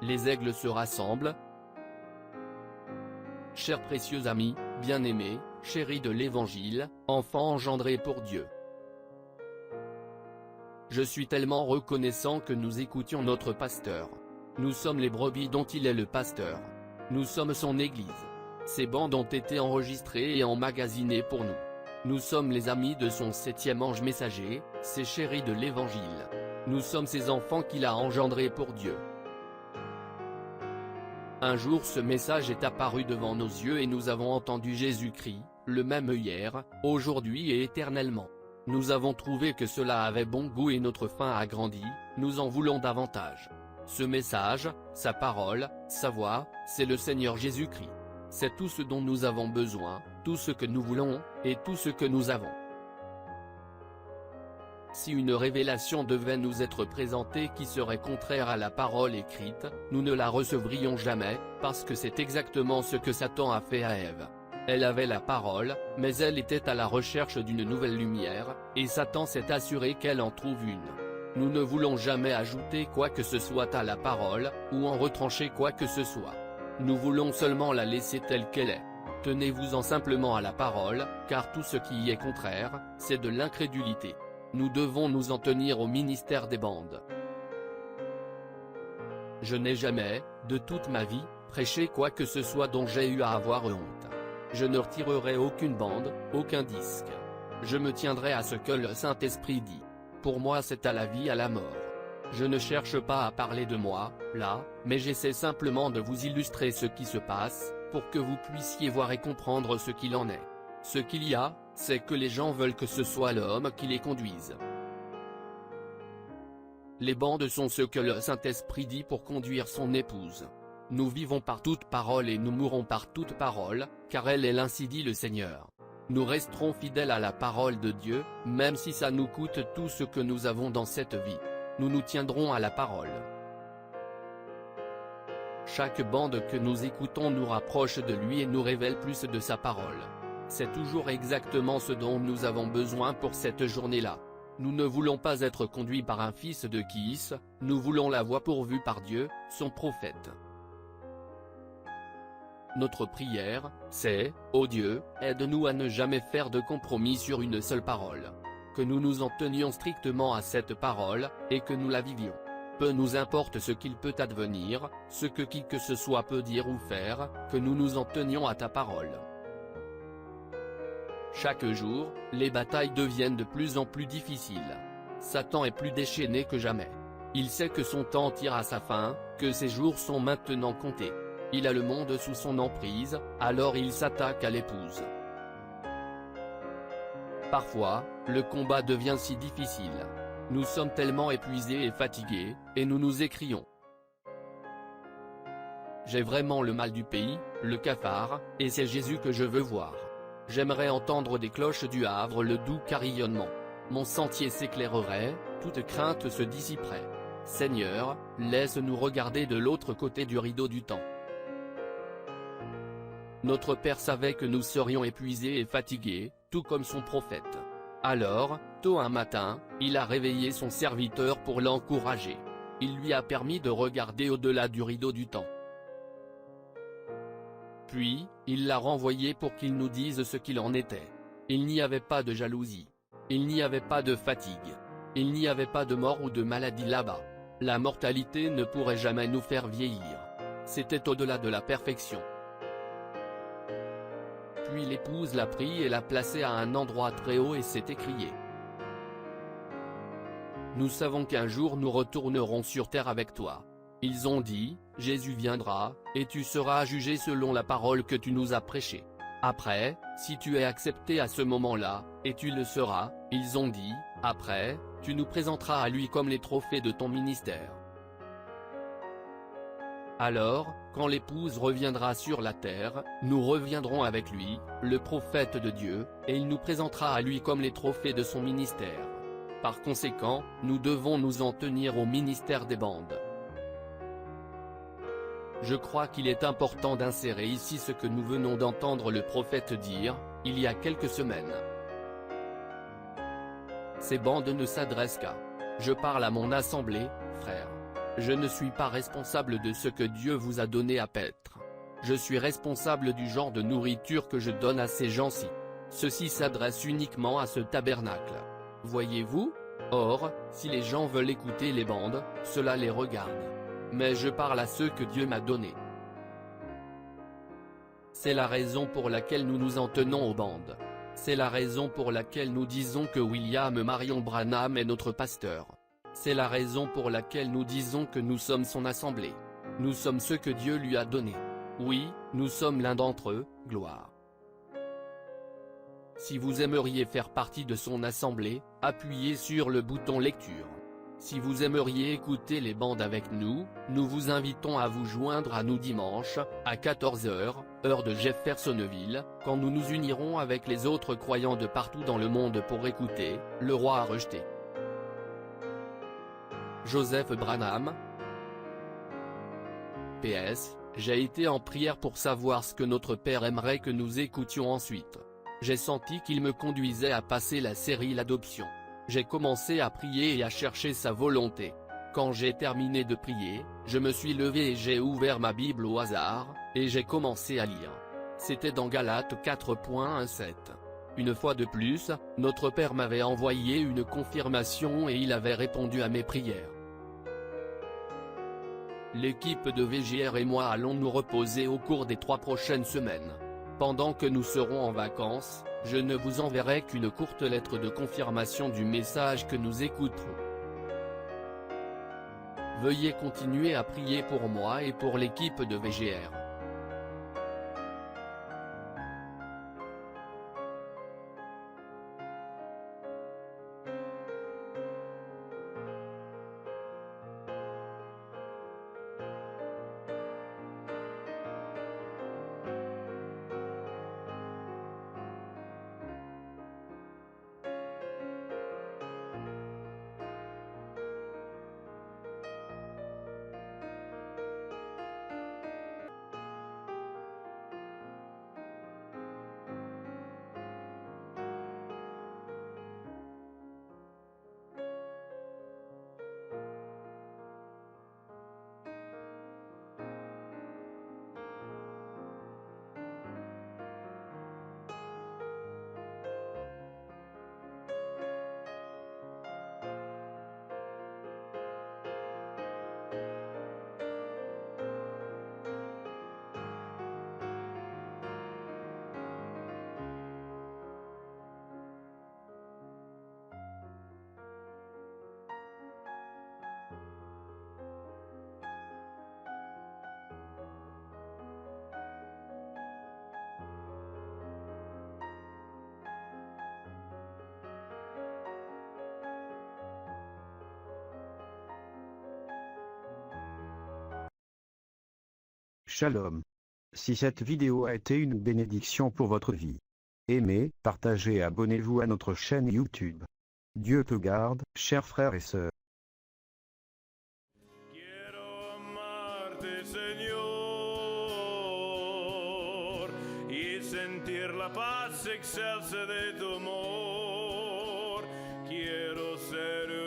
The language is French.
les aigles se rassemblent. Chers précieux amis, bien-aimés, chéris de l'Évangile, enfants engendrés pour Dieu. Je suis tellement reconnaissant que nous écoutions notre pasteur. Nous sommes les brebis dont il est le pasteur. Nous sommes son Église. Ces bandes ont été enregistrées et emmagasinées pour nous. Nous sommes les amis de son 7e ange messager, ses chéris de l'Évangile. Nous sommes ses enfants qu'il a engendrés pour Dieu. Un jour ce message est apparu devant nos yeux et nous avons entendu Jésus-Christ, le même hier, aujourd'hui et éternellement. Nous avons trouvé que cela avait bon goût et notre faim a grandi, nous en voulons davantage. Ce message, sa parole, sa voix, c'est le Seigneur Jésus-Christ. C'est tout ce dont nous avons besoin, tout ce que nous voulons, et tout ce que nous avons. Si une révélation devait nous être présentée qui serait contraire à la parole écrite, nous ne la recevrions jamais, parce que c'est exactement ce que Satan a fait à Ève. Elle avait la parole, mais elle était à la recherche d'une nouvelle lumière, et Satan s'est assuré qu'elle en trouve une. Nous ne voulons jamais ajouter quoi que ce soit à la parole, ou en retrancher quoi que ce soit. Nous voulons seulement la laisser telle qu'elle est. Tenez-vous-en simplement à la parole, car tout ce qui y est contraire, c'est de l'incrédulité. Nous devons nous en tenir au ministère des bandes. Je n'ai jamais, de toute ma vie, prêché quoi que ce soit dont j'ai eu à avoir honte. Je ne retirerai aucune bande, aucun disque. Je me tiendrai à ce que le Saint-Esprit dit. Pour moi c'est à la vie à la mort. Je ne cherche pas à parler de moi, là, mais j'essaie simplement de vous illustrer ce qui se passe, pour que vous puissiez voir et comprendre ce qu'il en est. Ce qu'il y a, c'est que les gens veulent que ce soit l'homme qui les conduise. Les bandes sont ce que le Saint-Esprit dit pour conduire son épouse. Nous vivons par toute parole et nous mourrons par toute parole, car elle est l'ainsi dit le Seigneur. Nous resterons fidèles à la parole de Dieu, même si ça nous coûte tout ce que nous avons dans cette vie. Nous nous tiendrons à la parole. Chaque bande que nous écoutons nous rapproche de lui et nous révèle plus de sa parole. C'est toujours exactement ce dont nous avons besoin pour cette journée-là. Nous ne voulons pas être conduits par un fils de Kis, nous voulons la voix pourvue par Dieu, son prophète. Notre prière, c'est, ô Dieu, aide-nous à ne jamais faire de compromis sur une seule parole. Que nous nous en tenions strictement à cette parole, et que nous la vivions. Peu nous importe ce qu'il peut advenir, ce que qui que ce soit peut dire ou faire, que nous nous en tenions à ta parole. Chaque jour, les batailles deviennent de plus en plus difficiles. Satan est plus déchaîné que jamais. Il sait que son temps tire à sa fin, que ses jours sont maintenant comptés. Il a le monde sous son emprise, alors il s'attaque à l'épouse. Parfois, le combat devient si difficile. Nous sommes tellement épuisés et fatigués, et nous nous écrions. J'ai vraiment le mal du pays, le cafard, et c'est Jésus que je veux voir. J'aimerais entendre des cloches du Havre le doux carillonnement. Mon sentier s'éclairerait, toute crainte se dissiperait. Seigneur, laisse-nous regarder de l'autre côté du rideau du temps. Notre Père savait que nous serions épuisés et fatigués, tout comme son prophète. Alors, tôt un matin, il a réveillé son serviteur pour l'encourager. Il lui a permis de regarder au-delà du rideau du temps. Puis, il l'a renvoyé pour qu'il nous dise ce qu'il en était. Il n'y avait pas de jalousie. Il n'y avait pas de fatigue. Il n'y avait pas de mort ou de maladie là-bas. La mortalité ne pourrait jamais nous faire vieillir. C'était au-delà de la perfection. Puis l'épouse l'a pris et l'a placé à un endroit très haut et s'est écriée. Nous savons qu'un jour nous retournerons sur terre avec toi. Ils ont dit, Jésus viendra, et tu seras jugé selon la parole que tu nous as prêchée. Après, si tu es accepté à ce moment-là, et tu le seras, ils ont dit, après, tu nous présenteras à lui comme les trophées de ton ministère. Alors, quand l'épouse reviendra sur la terre, nous reviendrons avec lui, le prophète de Dieu, et il nous présentera à lui comme les trophées de son ministère. Par conséquent, nous devons nous en tenir au ministère des bandes. Je crois qu'il est important d'insérer ici ce que nous venons d'entendre le prophète dire, il y a quelques semaines. Ces bandes ne s'adressent qu'à. Je parle à mon assemblée, frères. Je ne suis pas responsable de ce que Dieu vous a donné à paître. Je suis responsable du genre de nourriture que je donne à ces gens-ci. Ceci s'adresse uniquement à ce tabernacle. Voyez-vous? Or, si les gens veulent écouter les bandes, cela les regarde. Mais je parle à ceux que Dieu m'a donnés. C'est la raison pour laquelle nous nous en tenons aux bandes. C'est la raison pour laquelle nous disons que William Marion Branham est notre pasteur. C'est la raison pour laquelle nous disons que nous sommes son assemblée. Nous sommes ceux que Dieu lui a donnés. Oui, nous sommes l'un d'entre eux, gloire. Si vous aimeriez faire partie de son assemblée, appuyez sur le bouton lecture. Si vous aimeriez écouter les bandes avec nous, nous vous invitons à vous joindre à nous dimanche, à 14 h, heure de Jeffersonville, quand nous nous unirons avec les autres croyants de partout dans le monde pour écouter « Le roi a rejeté ». Joseph Branham. PS, j'ai été en prière pour savoir ce que notre Père aimerait que nous écoutions ensuite. J'ai senti qu'il me conduisait à passer la série L'Adoption. J'ai commencé à prier et à chercher sa volonté. Quand j'ai terminé de prier, je me suis levé et j'ai ouvert ma Bible au hasard, et j'ai commencé à lire. C'était dans Galates 4.17. Une fois de plus, notre Père m'avait envoyé une confirmation et il avait répondu à mes prières. L'équipe de VGR et moi allons nous reposer au cours des 3 prochaines semaines. Pendant que nous serons en vacances, je ne vous enverrai qu'une courte lettre de confirmation du message que nous écouterons. Veuillez continuer à prier pour moi et pour l'équipe de VGR. Shalom. Si cette vidéo a été une bénédiction pour votre vie, aimez, partagez et abonnez-vous à notre chaîne YouTube. Dieu te garde, chers frères et sœurs. Quiero amarte, Señor, y sentir la paz excelsa de tu amor. Quiero ser